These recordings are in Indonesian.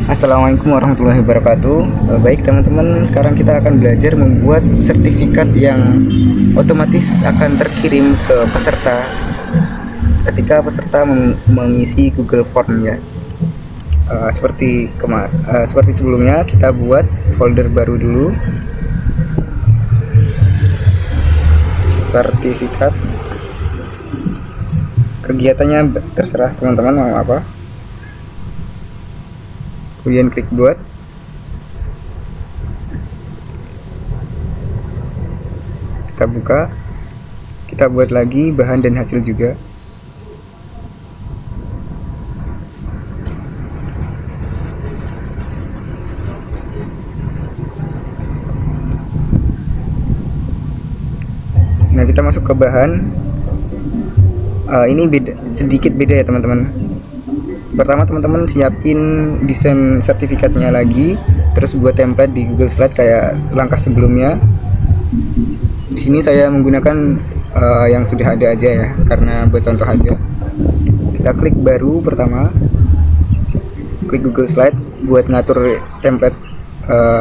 Assalamualaikum warahmatullahi wabarakatuh. Baik teman-teman, sekarang kita akan belajar membuat sertifikat yang otomatis akan terkirim ke peserta ketika peserta mengisi Google Form ya. Seperti sebelumnya, kita buat folder baru dulu. Sertifikat. Kegiatannya terserah teman-teman mau apa. Kemudian klik buat. Kita buka. Kita buat lagi bahan dan hasil juga. Nah, kita masuk ke bahan. Ini sedikit beda ya teman-teman. Pertama teman-teman siapin desain sertifikatnya lagi, terus buat template di Google Slide kayak langkah sebelumnya. Di sini saya menggunakan yang sudah ada aja ya, karena buat contoh aja. Kita klik baru pertama, klik Google Slide buat ngatur template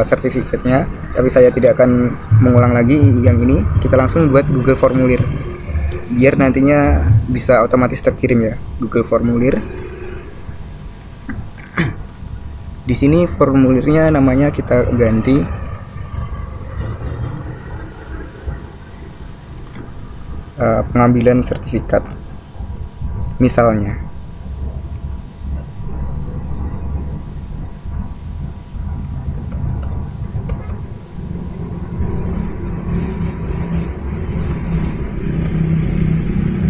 sertifikatnya. Tapi saya tidak akan mengulang lagi yang ini. Kita langsung buat Google Formulir, biar nantinya bisa otomatis terkirim ya, Google Formulir. Di sini formulirnya namanya kita ganti pengambilan sertifikat misalnya.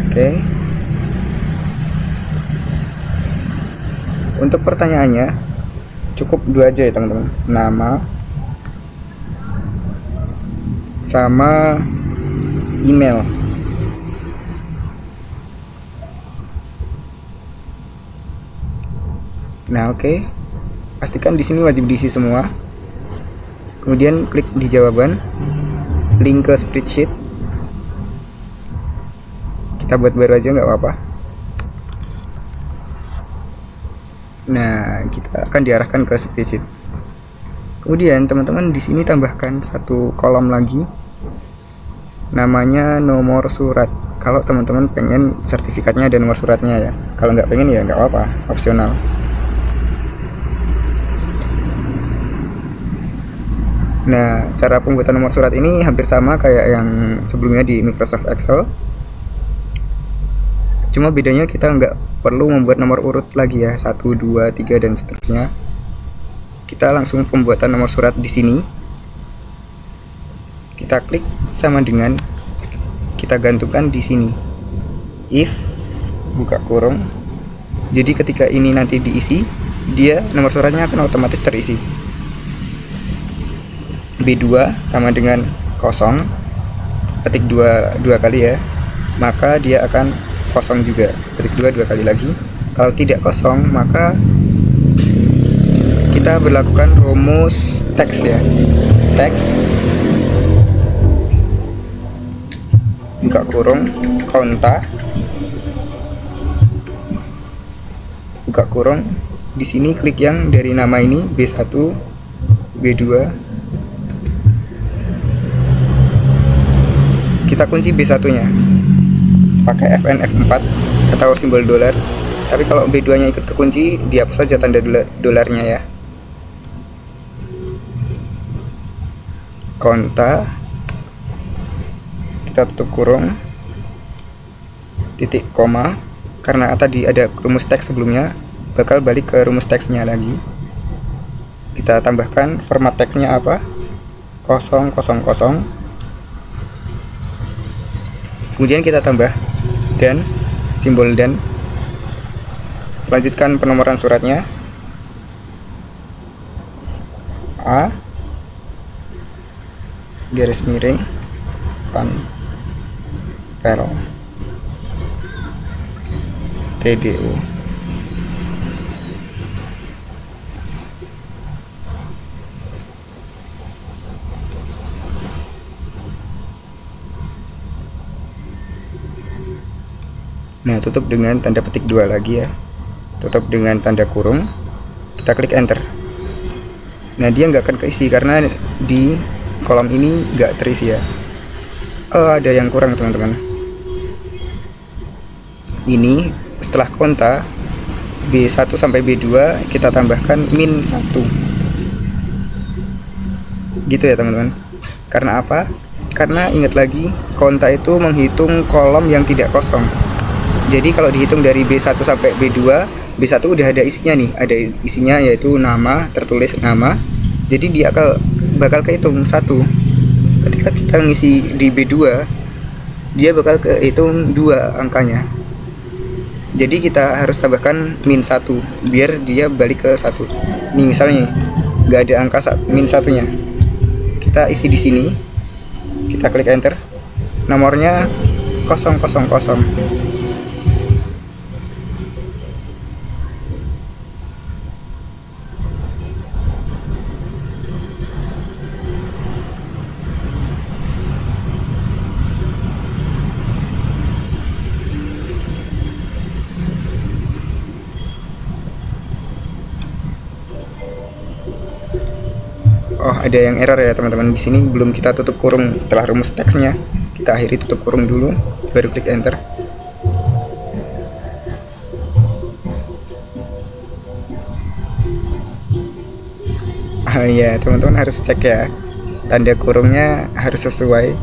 Oke. Untuk pertanyaannya cukup dua aja ya teman-teman, nama sama email. Nah, oke. Pastikan di sini wajib diisi semua. Kemudian klik di jawaban, link ke spreadsheet. Kita buat baru aja nggak apa-apa. Nah, kita akan diarahkan ke spreadsheet. Kemudian teman-teman di sini tambahkan satu kolom lagi, namanya nomor surat. Kalau teman-teman pengen sertifikatnya ada nomor suratnya ya. Kalau nggak pengen ya nggak apa-apa, opsional. Nah, cara pembuatan nomor surat ini hampir sama kayak yang sebelumnya di Microsoft Excel. Cuma bedanya kita nggak perlu membuat nomor urut lagi ya, 1, 2, 3 dan seterusnya. Kita langsung pembuatan nomor surat di sini. Kita klik sama dengan kita gantungkan di sini. If buka kurung. Jadi ketika ini nanti diisi, dia nomor suratnya akan otomatis terisi. B2 sama dengan kosong. Ketik dua kali ya. Maka dia akan kosong juga. Ketik dua kali lagi. Kalau tidak kosong, maka kita berlakukan rumus teks ya. Teks buka kurung konta buka kurung. Di sini klik yang dari nama ini B1, B2. Kita kunci B1-nya pakai FN F4 atau simbol dolar. Tapi kalau B2-nya ikut kekunci, dihapus saja tanda dolarnya ya. Konta, kita tutup kurung, titik koma, karena tadi ada rumus teks sebelumnya, bakal balik ke rumus teksnya lagi. Kita tambahkan format teksnya apa, 000. Kemudian kita tambah dan, simbol dan. Lanjutkan penomoran suratnya. A garis miring Panpel TDU. Nah, tutup dengan tanda petik 2 lagi ya. Tutup dengan tanda kurung. Kita klik enter. Nah dia nggak akan keisi karena di kolom ini nggak terisi ya. Oh ada yang kurang teman-teman. Ini setelah konta B1 sampai B2 kita tambahkan min 1 gitu ya teman-teman. Karena apa? Karena ingat lagi konta itu menghitung kolom yang tidak kosong. Jadi kalau dihitung dari B1 sampai B2, B1 udah ada isinya nih, ada isinya yaitu nama, tertulis nama. Jadi dia bakal kehitung 1. Ketika kita ngisi di B2, dia bakal kehitung 2 angkanya. Jadi kita harus tambahkan min 1 biar dia balik ke 1. Nih misalnya nggak ada angka min 1-nya. Kita isi di sini. Kita klik enter. Nomornya 000. Oh, ada yang error ya teman-teman. Di sini belum kita tutup kurung. Setelah rumus teksnya, kita akhiri tutup kurung dulu, baru klik enter. Ya, teman-teman harus cek ya. Tanda kurungnya harus sesuai.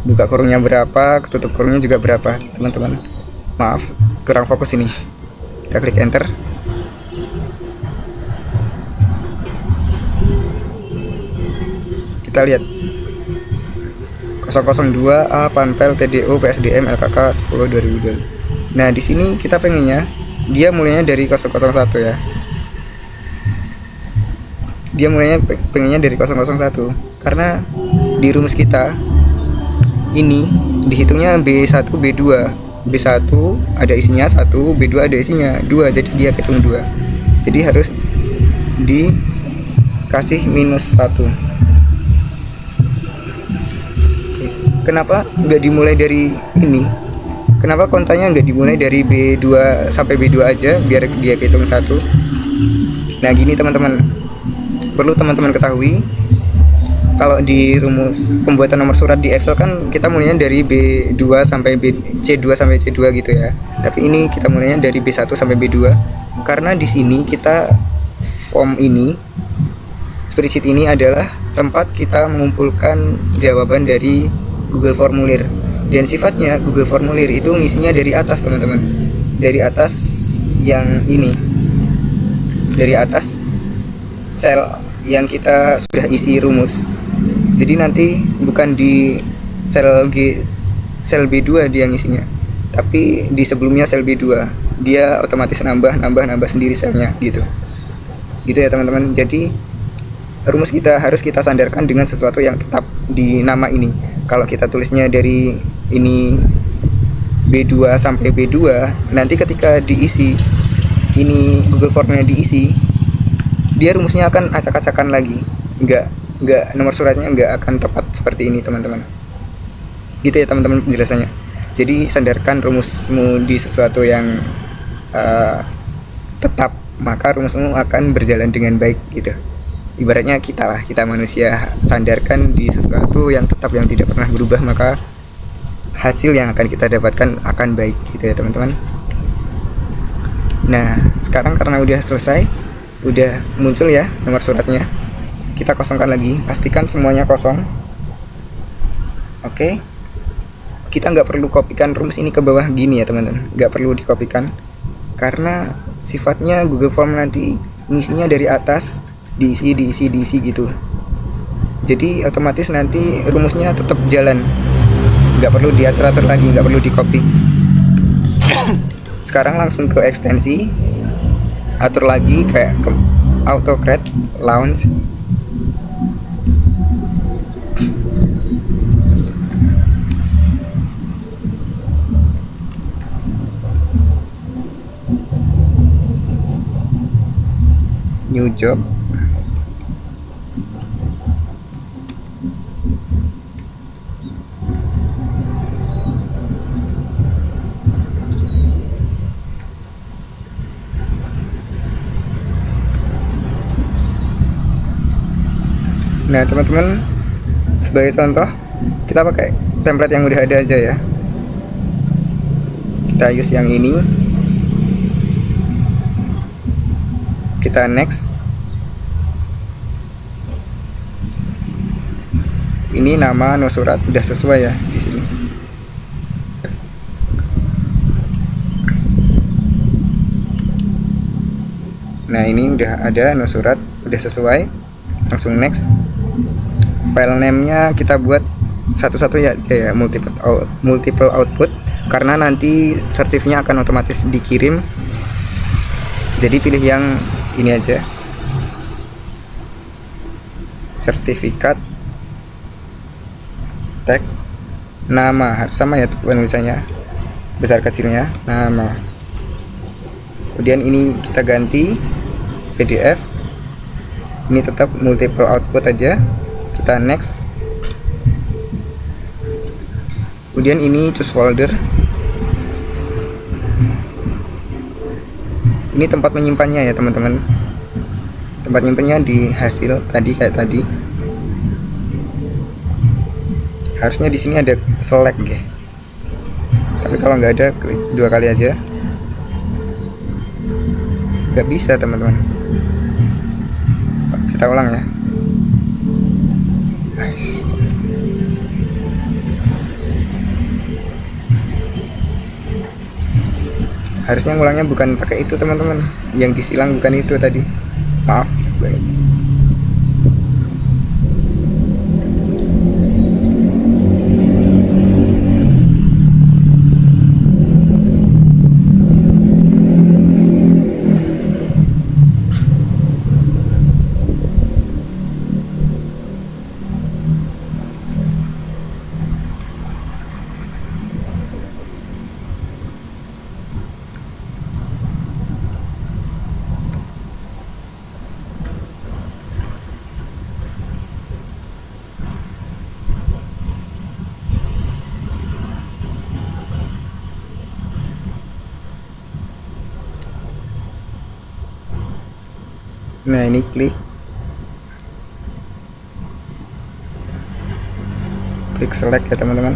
Buka kurungnya berapa, tutup kurungnya juga berapa, teman-teman. Maaf, kurang fokus ini. Kita klik enter. Kita lihat 002 A Panpel TDO PSDM LKK 10 2002. Nah, di sini kita pengennya dia mulainya dari 001 ya. Dia mulainya pengennya dari 001 karena di rumus kita ini dihitungnya B1 B2. B1 ada isinya 1, B2 ada isinya 2, jadi dia hitung 2. Jadi harus dikasih minus 1. Kenapa nggak dimulai dari ini? Kenapa kontanya nggak dimulai dari B2 sampai B2 aja biar dia hitung 1? Nah gini teman-teman, perlu teman-teman ketahui kalau di rumus pembuatan nomor surat di Excel kan kita mulainya dari B2 sampai C2 sampai C2 gitu ya. Tapi ini kita mulainya dari B1 sampai B2 karena di sini kita form ini, spreadsheet ini adalah tempat kita mengumpulkan jawaban dari Google Formulir, dan sifatnya Google Formulir itu ngisinya dari atas teman-teman, dari atas yang ini, dari atas sel yang kita sudah isi rumus. Jadi nanti bukan di sel B2 dia ngisinya, tapi di sebelumnya sel B2 dia otomatis nambah sendiri selnya gitu ya teman-teman. Jadi rumus kita harus kita sandarkan dengan sesuatu yang tetap di nama ini. Kalau kita tulisnya dari ini B2 sampai B2, nanti ketika diisi ini Google Formnya diisi, dia rumusnya akan acak-acakan lagi. Enggak nomor suratnya enggak akan tepat seperti ini teman-teman. Gitu ya teman-teman penjelasannya. Jadi sandarkan rumusmu di sesuatu yang tetap, maka rumusmu akan berjalan dengan baik gitu. Ibaratnya kita manusia sandarkan di sesuatu yang tetap, yang tidak pernah berubah, maka hasil yang akan kita dapatkan akan baik gitu ya teman-teman. Nah sekarang karena udah selesai, udah muncul ya nomor suratnya, kita kosongkan lagi, pastikan semuanya kosong. Oke, kita nggak perlu kopikan rumus ini ke bawah gini ya teman-teman, nggak perlu dikopikan karena sifatnya Google Form nanti ngisinya dari atas diisi gitu. Jadi otomatis nanti rumusnya tetap jalan, nggak perlu diatur-atur lagi, nggak perlu di copy. Sekarang langsung ke ekstensi, atur lagi kayak ke auto create launch. New job. Nah teman-teman, sebagai contoh kita pakai template yang udah ada aja ya. Kita use yang ini, kita next. Ini nama no surat udah sesuai ya di sini. Nah ini udah ada no surat, udah sesuai. Langsung next. File name-nya kita buat satu-satu ya, multiple output, karena nanti sertifnya akan otomatis dikirim. Jadi pilih yang ini aja, sertifikat tag nama, harus sama ya penulisannya, besar kecilnya nama. Kemudian ini kita ganti PDF, ini tetap multiple output aja, kita next. Kemudian ini choose folder, ini tempat menyimpannya ya teman-teman, tempat menyimpannya di hasil tadi kayak tadi. Harusnya di sini ada select ya, tapi kalau nggak ada klik 2 kali aja. Nggak bisa teman-teman, kita ulang ya. Harusnya ngulangnya bukan pakai itu teman-teman, yang disilang bukan itu tadi, maaf banget. Nah ini klik select ya teman-teman.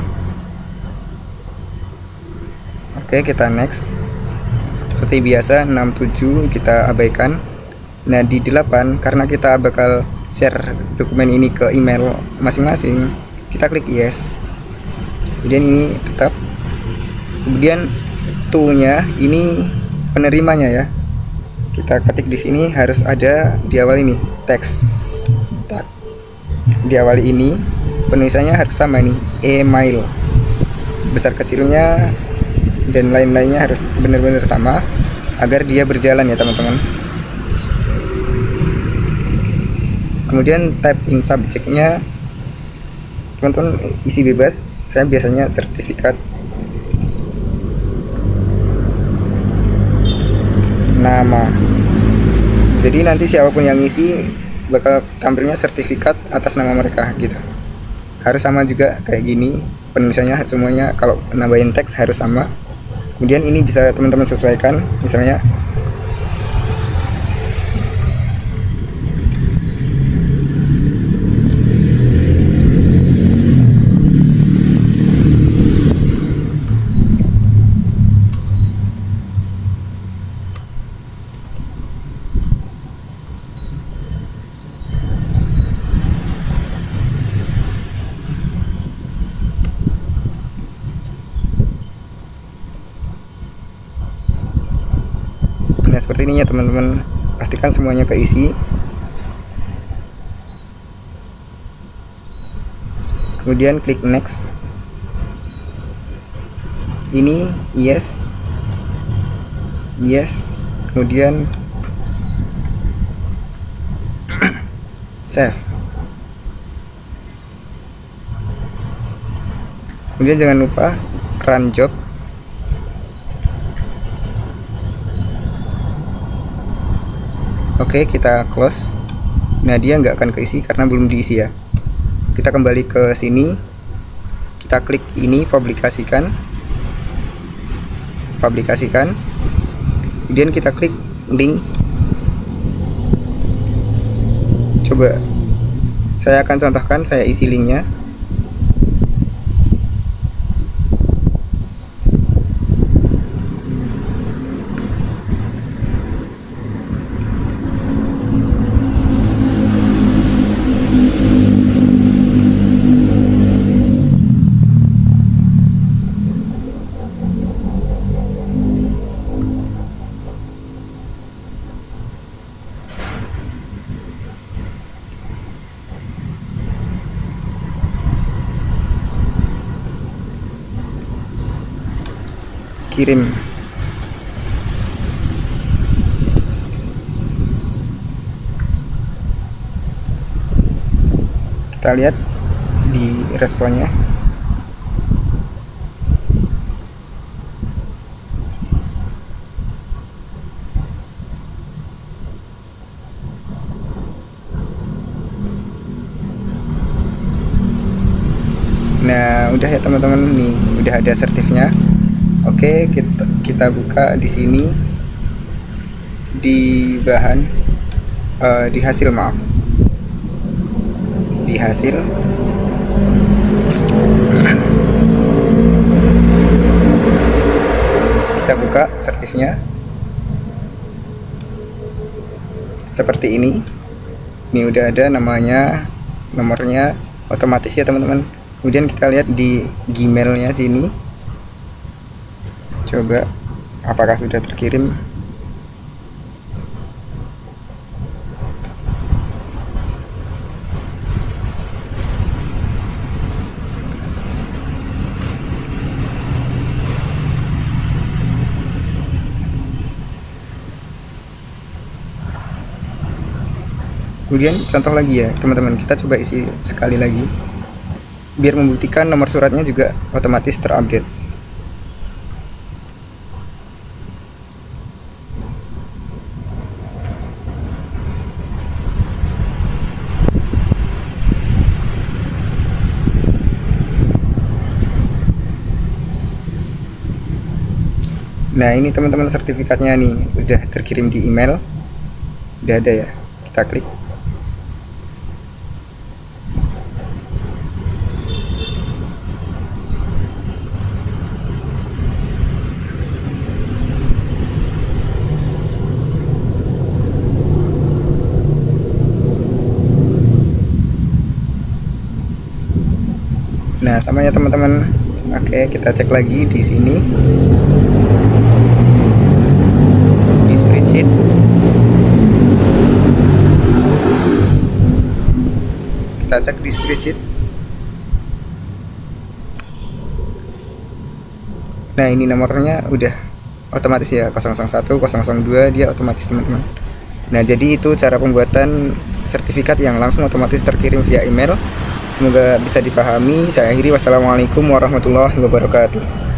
Oke, kita next. Seperti biasa 67 kita abaikan. Nah di 8, karena kita bakal share dokumen ini ke email masing-masing, kita klik yes. Kemudian ini tetap. Kemudian to-nya ini penerimanya ya. Kita ketik di sini harus ada di awal ini teks tag. Di awal ini penulisannya harus sama nih, email. Besar kecilnya dan lain-lainnya harus benar-benar sama agar dia berjalan ya teman-teman. Kemudian type in subject-nya teman-teman isi bebas. Saya biasanya sertifikat nama. Jadi nanti siapapun yang ngisi bakal tampilnya sertifikat atas nama mereka gitu. Harus sama juga kayak gini penulisannya semuanya. Kalau nambahin teks harus sama. Kemudian ini bisa teman-teman sesuaikan, misalnya nah seperti ini ya teman-teman. Pastikan semuanya keisi. Kemudian klik next. Ini yes, yes. Kemudian save. Kemudian jangan lupa run job. Oke, kita close. Nah dia nggak akan keisi karena belum diisi ya. Kita kembali ke sini, kita klik ini publikasikan, kemudian kita klik link. Coba Saya akan contohkan, saya isi linknya. Kirim. Kita lihat di responnya. Nah, udah ya teman-teman, nih udah ada sertifnya. Oke, kita buka di sini di bahan, di hasil, maaf, di hasil. Kita buka sertifnya seperti ini. Ini udah ada namanya, nomornya, otomatis ya teman-teman. Kemudian kita lihat di Gmailnya sini, coba apakah sudah terkirim. Kemudian contoh lagi ya teman-teman, kita coba isi sekali lagi biar membuktikan nomor suratnya juga otomatis terupdate. Nah, ini teman-teman sertifikatnya nih udah terkirim di email, udah ada ya. Kita klik. Nah, sama ya teman-teman. Oke, kita cek lagi di sini di spreadsheet. Kita cek di spreadsheet. Nah, ini nomornya udah otomatis ya, 001, 002, dia otomatis teman-teman. Nah, jadi itu cara pembuatan sertifikat yang langsung otomatis terkirim via email. Semoga bisa dipahami. Saya akhiri, wassalamualaikum warahmatullahi wabarakatuh.